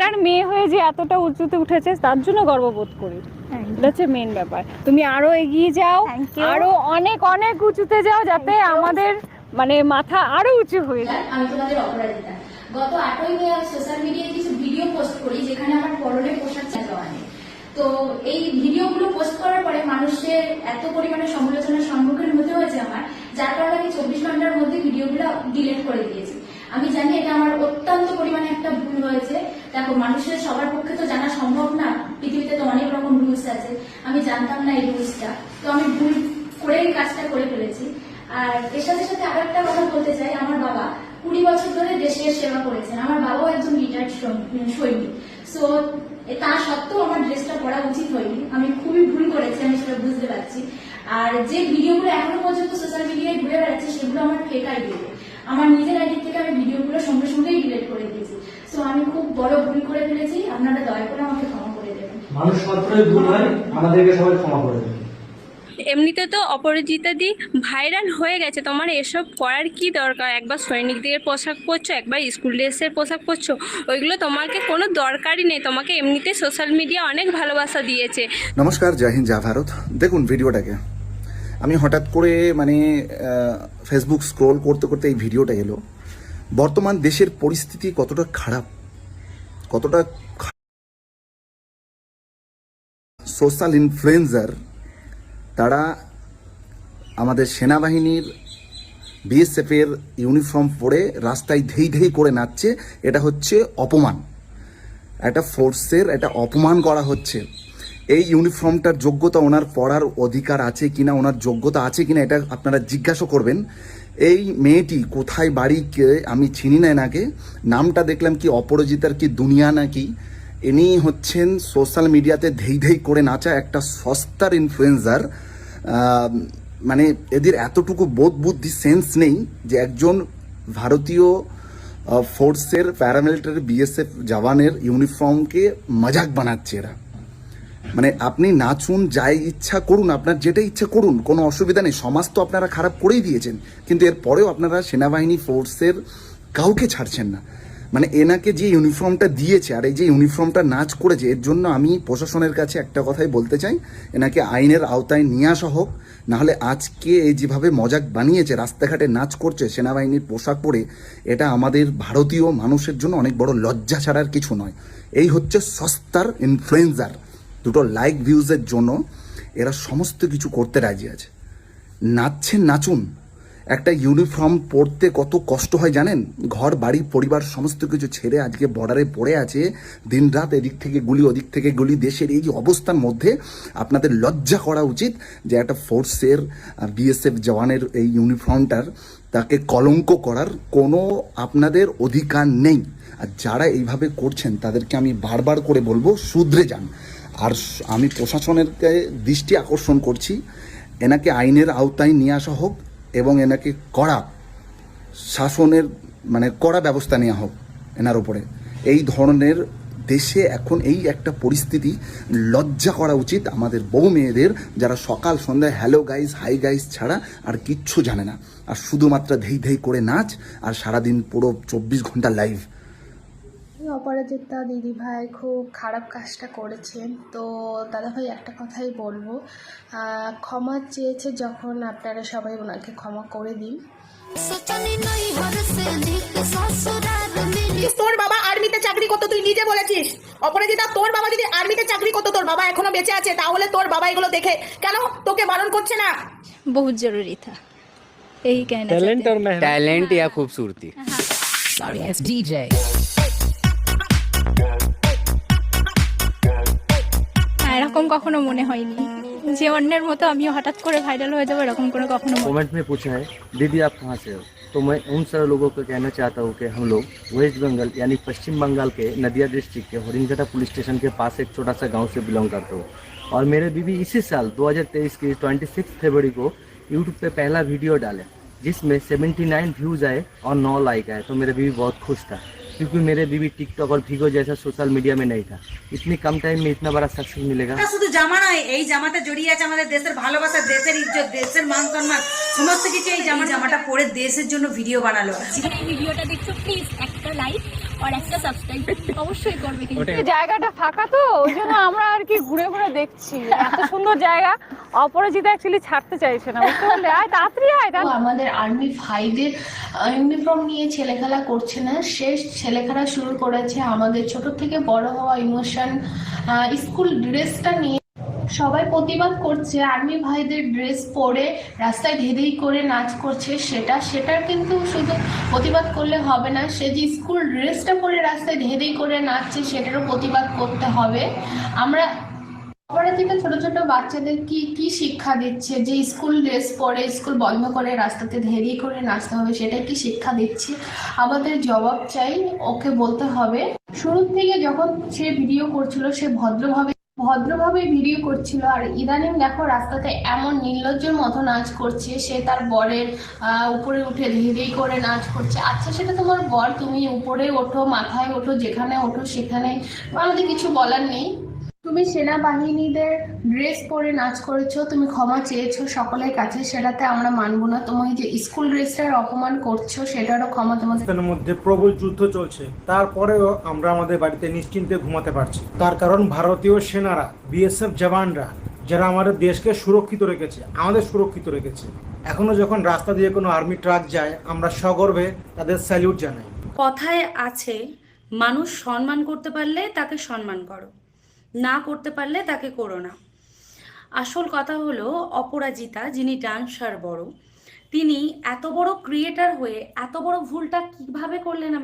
বাংলার মেয়ে হয়ে যে এতটা উঁচুতে উঠেছে তার জন্য গর্ববোধ করি। এটা হচ্ছে মেন ব্যাপার। তুমি আরো এগিয়ে যাও, আরো অনেক অনেক উঁচুতে যাও, যাতে আমাদের মানে মাথা আরো উঁচু হয়ে যায়। আমি তোমাদের অপরাজিতা। গত 8ই মে সোশ্যাল মিডিয়ায় কিছু ভিডিও পোস্ট করি যেখানে আমার পরনে পোশাক দেওয়া নেই। তো এই ভিডিওগুলো পোস্ট করার পরে মানুষের এত পরিমাণে সমালোচনার সম্মুখীন হতে হয়েছে আমার, যার কারণে আমি 24 ঘন্টার মধ্যে ভিডিওগুলো ডিলিট করে দিয়েছি। আমি জানি এটা আমার অত্যন্ত পরিমাণে একটা ভুল হয়েছে। দেখো, মানুষের সবার পক্ষে তো জানা সম্ভব না, পৃথিবীতে তো অনেক রকম রুলস আছে। আমি জানতাম না এই রুলসটা, তো আমি ভুল করে এই কাজটা করে ফেলেছি। আর এর সাথে সাথে আরো একটা কথা বলতে চাই, আমার বাবা 20 বছর ধরে দেশের সেবা করেছেন। আমার বাবাও একজন রিটায়ার্ড সৈনিক। সো তা সত্ত্বেও আমার ড্রেসটা পরা উচিত হয়নি। আমি খুবই ভুল করেছি, আমি সেটা বুঝতে পারছি। আর যে ভিডিওগুলো এখনো পর্যন্ত সোশ্যাল মিডিয়ায় ঘুরে বেড়াচ্ছে সেগুলো আমার ফেক আইডি। আমার নিজের আইডি থেকে আমি ভিডিওগুলো সঙ্গে সঙ্গেই ডিলিট করে দিয়েছি। সো আমি খুব বড় ভুল করে ফেলেছি, আপনারা দয়া করে আমাকে ক্ষমা করে দেবেন। মানুষ মাত্রই ভুল হয়, আমাদেরকে সবাই ক্ষমা করে দেবেন। এমনিতে তো অপরাজিতা দি ভাইরাল হয়ে গেছে, তোমার এসব করার কি দরকার? একবার সৈনিকদের পোশাক পরছো, একবার স্কুল ড্রেসের পোশাক পরছো, ওইগুলো তোমাকে কোনো দরকারই নেই। তোমাকে এমনিতে সোশ্যাল মিডিয়া অনেক ভালোবাসা দিয়েছে। নমস্কার, জয় হিন্দ, জয় ভারত। দেখুন ভিডিওটাকে আমি হঠাৎ করে মানে ফেসবুক স্ক্রোল করতে করতে এই ভিডিওটা এলো। বর্তমান দেশের পরিস্থিতি কতটা খারাপ, কতটা সোশ্যাল ইনফ্লুয়েন্সার তারা আমাদের সেনাবাহিনীর বিএসএফের ইউনিফর্ম পরে রাস্তায় ধেই ধেই করে নাচছে। এটা হচ্ছে অপমান, একটা ফোর্সের একটা অপমান করা হচ্ছে। এই ইউনিফর্মটার যোগ্যতা ওনার পরার অধিকার আছে কিনা, ওনার যোগ্যতা আছে কিনা এটা আপনারা জিজ্ঞাসা করবেন। এই মেয়েটি কোথায় বাড়ি, কে আমি চিনি না এনাকে, নামটা দেখলাম কি অপরাজিতার কি দুনিয়া নাকি। ইনি হচ্ছেন সোশ্যাল মিডিয়াতে ধেই ধেই করে নাচা একটা সস্তার ইনফ্লুয়েন্সার। মানে এদের এতটুকু বোধ বুদ্ধি সেন্স নেই যে একজন ভারতীয় ফোর্সের প্যারামিলিটারি বিএসএফ জওয়ানের ইউনিফর্মকে মজাক বানাচ্ছে এরা। মানে আপনি নাচুন, যাই ইচ্ছা করুন, আপনার যেটা ইচ্ছা করুন, কোনো অসুবিধা নেই। সমাজ তো আপনারা খারাপ করেই দিয়েছেন, কিন্তু এরপরেও আপনারা সেনাবাহিনী ফোর্সের কাউকে ছাড়ছেন না। মানে এনাকে যে ইউনিফর্মটা দিয়েছে আর এই যে ইউনিফর্মটা নাচ করেছে, এর জন্য আমি প্রশাসনের কাছে একটা কথাই বলতে চাই, এনাকে আইনের আওতায় নিয়ে আসা হোক। নাহলে আজকে এই যেভাবে মজাক বানিয়েছে, রাস্তাঘাটে নাচ করছে সেনাবাহিনীর পোশাক পরে, এটা আমাদের ভারতীয় মানুষের জন্য অনেক বড় লজ্জা ছাড়ার কিছু নয়। এই হচ্ছে সস্তার ইনফ্লুয়েন্সার। দুটো লাইক ভিউজের জন্য এরা সমস্ত কিছু করতে রাজি আছে। নাচছেন, নাচুন। একটা ইউনিফর্ম পরতে কত কষ্ট হয় জানেন? ঘর বাড়ি পরিবার সমস্ত কিছু ছেড়ে আজকে বর্ডারে পড়ে আছে, দিনরাত এদিক থেকে গুলি ওদিক থেকে গুলি। দেশের এই যে অবস্থার মধ্যে আপনাদের লজ্জা করা উচিত যে একটা ফোর্সের বিএসএফ জওয়ানের এই ইউনিফর্মটার তাকে কলঙ্ক করার কোনো আপনাদের অধিকার নেই। আর যারা এইভাবে করছেন তাদেরকে আমি বারবার করে বলবো শুধরে যান। আর আমি প্রশাসনের দৃষ্টি আকর্ষণ করছি, এনাকে আইনের আওতায় নিয়ে আসা হোক এবং এনাকে কড়া শাসনের মানে কড়া ব্যবস্থা নেওয়া হোক এনার উপরে। এই ধরনের দেশে এখন এই একটা পরিস্থিতি, লজ্জা করা উচিত আমাদের বউ মেয়েদের, যারা সকাল সন্ধ্যায় হ্যালো গাইজ হাই গাইজ ছাড়া আর কিচ্ছু জানে না, আর শুধুমাত্র ধেই ধেই করে নাচ আর সারাদিন পুরো 24 ঘন্টা লাইভ। অপরাজিতা দিদি ভাই খুব খারাপ কাজটা করেছেন। তো দাদাভাই একটা কথাই বলবো, ক্ষমা চেয়েছে যখন, আপনারা সবাই ওনাকে ক্ষমা করে দিন। তোর বাবা আর্মিতে চাকরি করতো, তুই নিজে বলেছিস। অপরাজিতা, তোর বাবা যদি আর্মিতে চাকরি করতো, তোর বাবা এখনো বেঁচে আছে, তাহলে তোর বাবা এগুলো দেখে কেন তোকে বারণ করছে না? बहुत जरूरी था, यही कहना टैलेंट और मेहनत, टैलेंट या खूबसूरती। এরকম কখনো মনে হয়নি যে অন্যের মতো আমিও হঠাৎ করে ভাইরাল হয়ে যাবো, এরকম করে কখনো। कमेंट में पूछा है दीदी आप कहाँ से हो, तो मैं उन सारे लोगों को कहना चाहता हूँ कि हम लोग वेस्ट बंगाल यानी पश्चिम बंगाल के नदिया डिस्ट्रिक्ट के हरिंगघाटा पुलिस स्टेशन के पास एक छोटा सा गांव से बिलोंग करता हूँ। और मेरे बीवी इसी साल 2023 की 26 फरवरी को यूट्यूब पे पहला वीडियो डाले, जिसमें 79 व्यूज आए और 9 लाइक आए। तो मेरे बीवी बहुत खुश था, क्योंकि मेरे बीवी टिकटॉक और फिगो जैसा सोशल मीडिया में नहीं था। इतनी कम टाइम में इतना बड़ा सक्सेस मिलेगा। শুধু জামা নয়, এই জামাতে জড়িয়ে আছে আমাদের দেশের ভালোবাসা, দেশের ইজ্জত, দেশের মান সম্মান, সমস্ত কিছু। এই জামাটা পরে দেশের জন্য ভিডিও বানালো। ভিডিওটা দেখছো প্লিজ একটা লাইক আর একটা সাবস্ক্রাইব অবশ্যই করবে কিন্তু। এই জায়গাটা ফাঁকা তো ওই জন্য আমরা আর কি ঘুরে ঘুরে দেখছি, এত সুন্দর জায়গা। অপরাজিতা অ্যাকচুয়ালি ছাড়তে চাইছে না, বুঝতে পারলে? আয় তাড়াতাড়ি আয়। আমাদের আর্মি ভাইদের ইউনিফর্ম নিয়ে ছেলেখেলা করছে না, সে ছেলেখেলা শুরু করেছে আমাদের ছোট থেকে বড় হওয়া ইমোশন স্কুল ড্রেসটা নিয়ে। সবাই প্রতিবাদ করছে, আর্মি ভাইদের ড্রেস পরে রাস্তায় ধেই করে নাচ করছে, সেটার কিন্তু শুধু প্রতিবাদ করলে হবে না, সে যে স্কুল ড্রেসটা পরে রাস্তায় ধেই করে নাচছে সেটারও প্রতিবাদ করতে হবে। আমরা অপরাজিতা ছোট ছোট বাচ্চাদের কি শিক্ষা দিচ্ছে যে স্কুল ড্রেস পরে স্কুল বন্ধ করে রাস্তাতে ধেই করে নাচতে হবে, সেটাই কি শিক্ষা দিচ্ছে? আমাদের জবাব চাই, ওকে বলতে হবে। শুরু থেকে যখন সে ভিডিও করছিল সে ভদ্রভাবে ভিডিও করছিল, আর ইদানিং দেখো রাস্তাতে এমন নির্লজ্জের মতো নাচ করছে, সে তার বরের উপরে উঠে ধীরে করে নাচ করছে। আচ্ছা সেটা তোমার বর, তুমি উপরে ওঠো, মাথায় ওঠো, যেখানে ওঠো সেখানে, আমাদের কিছু বলার নেই। তুমি সেনাবাহিনীদের ড্রেস পরে নাচ করেছো, তুমি ক্ষমা চেয়েছো সকলের কাছে, সেটাতে আমরা মানবো না। তুমি যে স্কুল ড্রেসটার অপমান করছো সেটারও ক্ষমা তোমাদের মধ্যে প্রবল যুদ্ধ চলছে, তারপরেও আমরা আমাদের বাড়িতে নিশ্চিন্তে ঘুমাতে পারছি। তার কারণ ভারতীয় সেনারা, বিএসএফ জওয়ানরা, যারা আমাদের দেশকে সুরক্ষিত রেখেছে। এখনো যখন রাস্তা দিয়ে কোনো আর্মি ট্রাক যায়, আমরা সগর্বে তাদের স্যালিউট জানাই। কথায় আছে, মানুষ সম্মান করতে পারলে তাকে সম্মান করো, না করতে পারলে তাকে করো না। আসল কথা হলো অপরাজিতা, যিনি ডান্সার বড়, তিনি এত বড় ক্রিয়েটার হয়ে এত বড় ভুলটা কিভাবে করলেন আমি